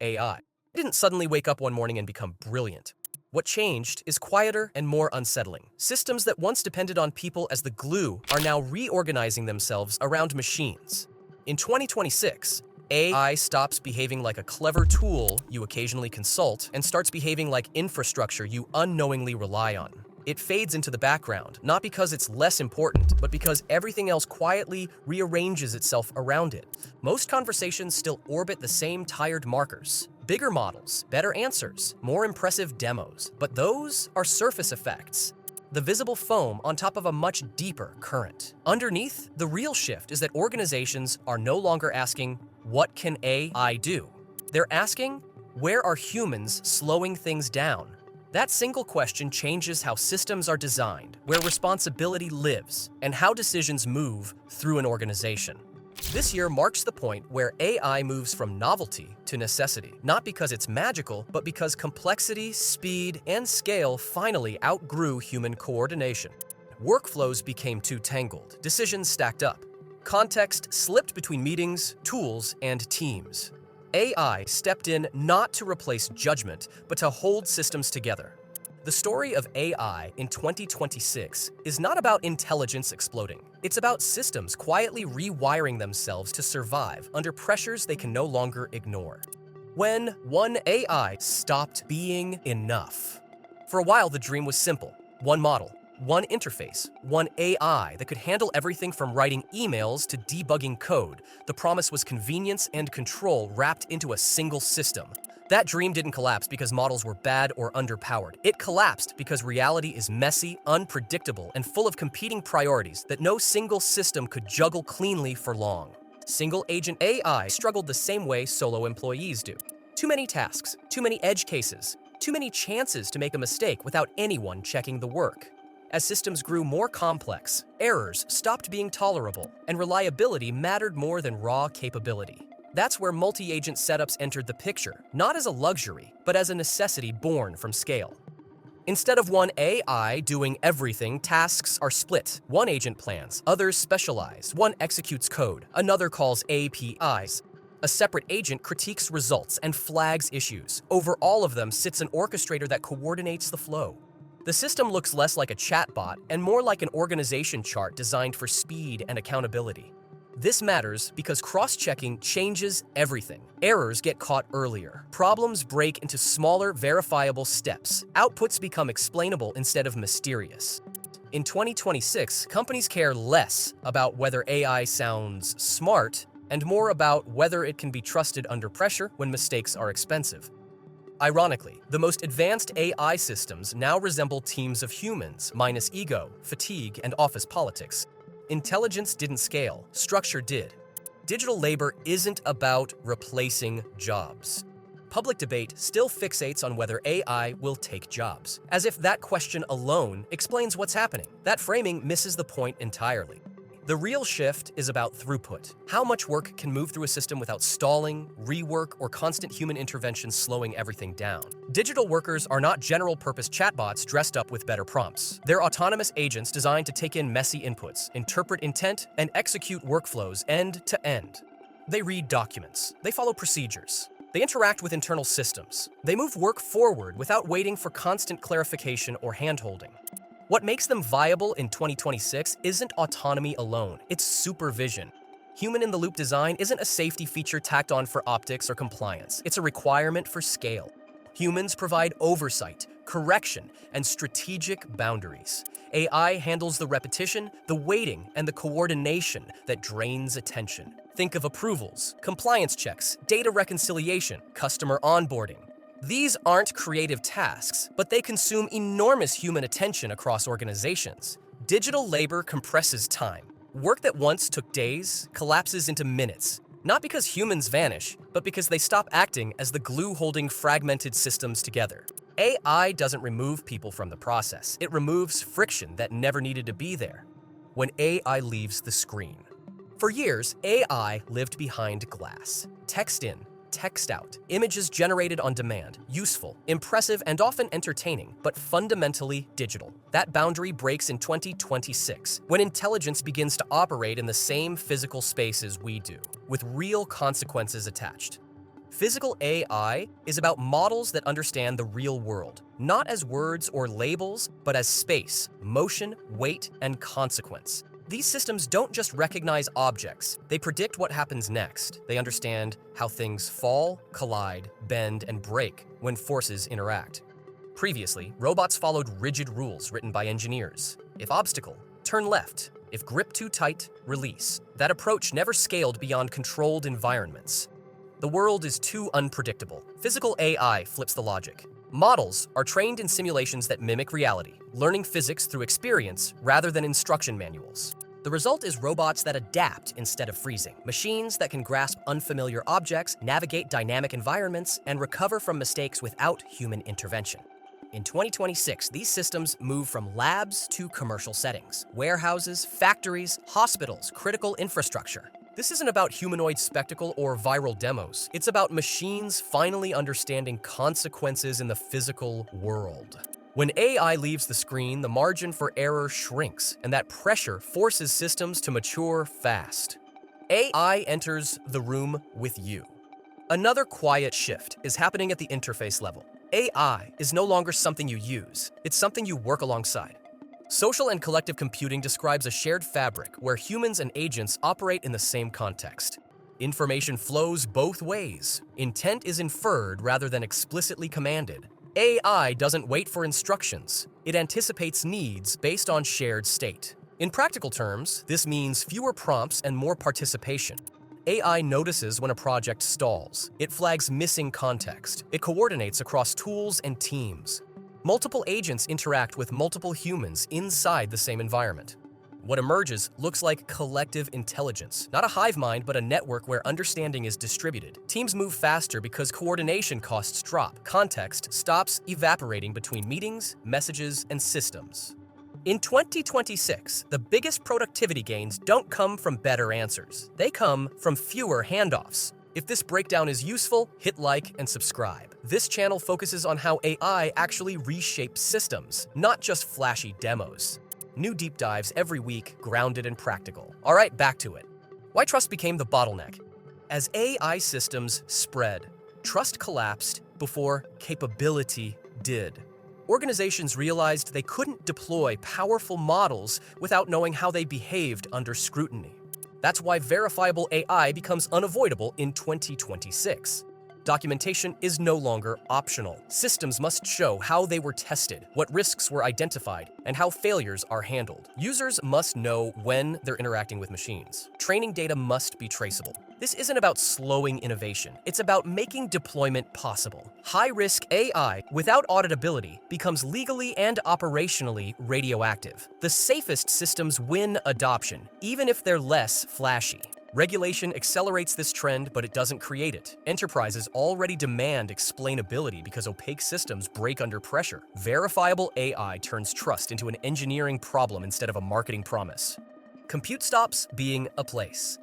AI didn't suddenly wake up one morning and become brilliant. What changed is quieter and more unsettling. Systems that once depended on people as the glue are now reorganizing themselves around machines. In 2026, AI stops behaving like a clever tool you occasionally consult and starts behaving like infrastructure you unknowingly rely on. It fades into the background, not because it's less important, but because everything else quietly rearranges itself around it. Most conversations still orbit the same tired markers. Bigger models, better answers, more impressive demos, but those are surface effects. The visible foam on top of a much deeper current. Underneath, the real shift is that organizations are no longer asking, "What can AI do?" They're asking, "Where are humans slowing things down?" That single question changes how systems are designed, where responsibility lives, and how decisions move through an organization. This year marks the point where AI moves from novelty to necessity, not because it's magical, but because complexity, speed, and scale finally outgrew human coordination. Workflows became too tangled, decisions stacked up. Context slipped between meetings, tools, and teams. AI stepped in not to replace judgment, but to hold systems together. The story of AI in 2026 is not about intelligence exploding. It's about systems quietly rewiring themselves to survive under pressures they can no longer ignore. When one AI stopped being enough. For a while, the dream was simple: one model, one interface, one AI that could handle everything from writing emails to debugging code. The promise was convenience and control wrapped into a single system. That dream didn't collapse because models were bad or underpowered. It collapsed because reality is messy, unpredictable, and full of competing priorities that no single system could juggle cleanly for long. Single-agent AI struggled the same way solo employees do. Too many tasks, too many edge cases, too many chances to make a mistake without anyone checking the work. As systems grew more complex, errors stopped being tolerable, and reliability mattered more than raw capability. That's where multi-agent setups entered the picture, not as a luxury, but as a necessity born from scale. Instead of one AI doing everything, tasks are split. One agent plans, others specialize. One executes code, another calls APIs. A separate agent critiques results and flags issues. Over all of them sits an orchestrator that coordinates the flow. The system looks less like a chatbot and more like an organization chart designed for speed and accountability. This matters because cross-checking changes everything. Errors get caught earlier. Problems break into smaller, verifiable steps. Outputs become explainable instead of mysterious. In 2026, companies care less about whether AI sounds smart and more about whether it can be trusted under pressure when mistakes are expensive. Ironically, the most advanced AI systems now resemble teams of humans, minus ego, fatigue, and office politics. Intelligence didn't scale, structure did. Digital labor isn't about replacing jobs. Public debate still fixates on whether AI will take jobs, as if that question alone explains what's happening. That framing misses the point entirely. The real shift is about throughput. How much work can move through a system without stalling, rework, or constant human intervention slowing everything down? Digital workers are not general-purpose chatbots dressed up with better prompts. They're autonomous agents designed to take in messy inputs, interpret intent, and execute workflows end to end. They read documents. They follow procedures. They interact with internal systems. They move work forward without waiting for constant clarification or handholding. What makes them viable in 2026 isn't autonomy alone, it's supervision. Human-in-the-loop design isn't a safety feature tacked on for optics or compliance, it's a requirement for scale. Humans provide oversight, correction, and strategic boundaries. AI handles the repetition, the waiting, and the coordination that drains attention. Think of approvals, compliance checks, data reconciliation, customer onboarding. These aren't creative tasks, but they consume enormous human attention across organizations. Digital labor compresses time. Work that once took days collapses into minutes, not because humans vanish, but because they stop acting as the glue holding fragmented systems together. AI doesn't remove people from the process. It removes friction that never needed to be there. When AI leaves the screen. For years, AI lived behind glass. Text in, text out, images generated on demand, useful, impressive, and often entertaining, but fundamentally digital. That boundary breaks in 2026, when intelligence begins to operate in the same physical spaces we do, with real consequences attached. Physical AI is about models that understand the real world, not as words or labels, but as space, motion, weight, and consequence. These systems don't just recognize objects, they predict what happens next. They understand how things fall, collide, bend, and break when forces interact. Previously, robots followed rigid rules written by engineers. If obstacle, turn left. If grip too tight, release. That approach never scaled beyond controlled environments. The world is too unpredictable. Physical AI flips the logic. Models are trained in simulations that mimic reality, learning physics through experience rather than instruction manuals. The result is robots that adapt instead of freezing, machines that can grasp unfamiliar objects, navigate dynamic environments, and recover from mistakes without human intervention. In 2026, these systems move from labs to commercial settings, warehouses, factories, hospitals, critical infrastructure. This isn't about humanoid spectacle or viral demos. It's about machines finally understanding consequences in the physical world. When AI leaves the screen, the margin for error shrinks, and that pressure forces systems to mature fast. AI enters the room with you. Another quiet shift is happening at the interface level. AI is no longer something you use, it's something you work alongside. Social and collective computing describes a shared fabric where humans and agents operate in the same context. Information flows both ways. Intent is inferred rather than explicitly commanded. AI doesn't wait for instructions. It anticipates needs based on shared state. In practical terms, this means fewer prompts and more participation. AI notices when a project stalls. It flags missing context. It coordinates across tools and teams. Multiple agents interact with multiple humans inside the same environment. What emerges looks like collective intelligence, not a hive mind, but a network where understanding is distributed. Teams move faster because coordination costs drop. Context stops evaporating between meetings, messages, and systems. In 2026, the biggest productivity gains don't come from better answers. They come from fewer handoffs. If this breakdown is useful, hit like and subscribe. This channel focuses on how AI actually reshapes systems, not just flashy demos. New deep dives every week, grounded and practical. All right, back to it. Why trust became the bottleneck? As AI systems spread, trust collapsed before capability did. Organizations realized they couldn't deploy powerful models without knowing how they behaved under scrutiny. That's why verifiable AI becomes unavoidable in 2026. Documentation is no longer optional. Systems must show how they were tested, what risks were identified, and how failures are handled. Users must know when they're interacting with machines. Training data must be traceable. This isn't about slowing innovation. It's about making deployment possible. High-risk AI without auditability becomes legally and operationally radioactive. The safest systems win adoption, even if they're less flashy. Regulation accelerates this trend, but it doesn't create it. Enterprises already demand explainability because opaque systems break under pressure. Verifiable AI turns trust into an engineering problem instead of a marketing promise. Compute stops being a place.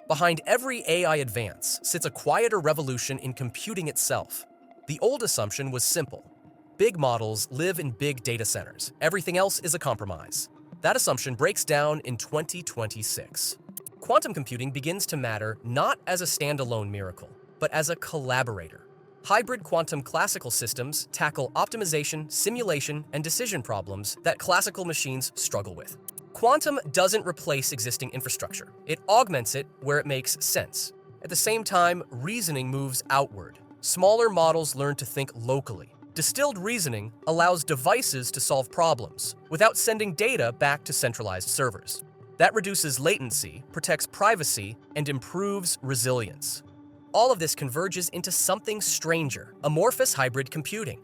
Behind every AI advance sits a quieter revolution in computing itself. The old assumption was simple. Big models live in big data centers. Everything else is a compromise. That assumption breaks down in 2026. Quantum computing begins to matter not as a standalone miracle, but as a collaborator. Hybrid quantum classical systems tackle optimization, simulation, and decision problems that classical machines struggle with. Quantum doesn't replace existing infrastructure. It augments it where it makes sense. At the same time, reasoning moves outward. Smaller models learn to think locally. Distilled reasoning allows devices to solve problems without sending data back to centralized servers. That reduces latency, protects privacy, and improves resilience. All of this converges into something stranger, amorphous hybrid computing.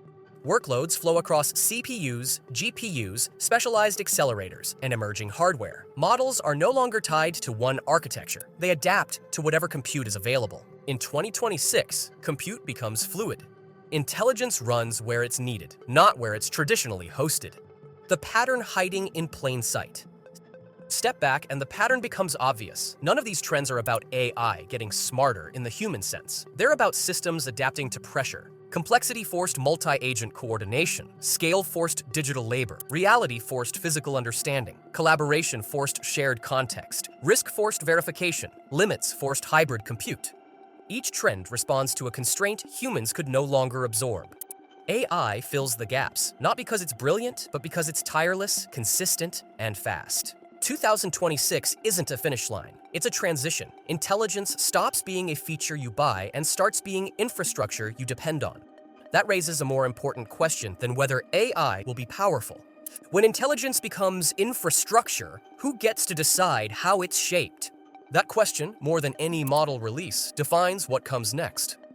Workloads flow across CPUs, GPUs, specialized accelerators, and emerging hardware. Models are no longer tied to one architecture. They adapt to whatever compute is available. In 2026, compute becomes fluid. Intelligence runs where it's needed, not where it's traditionally hosted. The pattern hiding in plain sight. Step back and the pattern becomes obvious. None of these trends are about AI getting smarter in the human sense. They're about systems adapting to pressure. Complexity forced multi-agent coordination. Scale forced digital labor. Reality forced physical understanding. Collaboration forced shared context. Risk forced verification. Limits forced hybrid compute. Each trend responds to a constraint humans could no longer absorb. AI fills the gaps, not because it's brilliant, but because it's tireless, consistent, and fast. 2026 isn't a finish line, it's a transition. Intelligence stops being a feature you buy and starts being infrastructure you depend on. That raises a more important question than whether AI will be powerful. When intelligence becomes infrastructure, who gets to decide how it's shaped? That question, more than any model release, defines what comes next.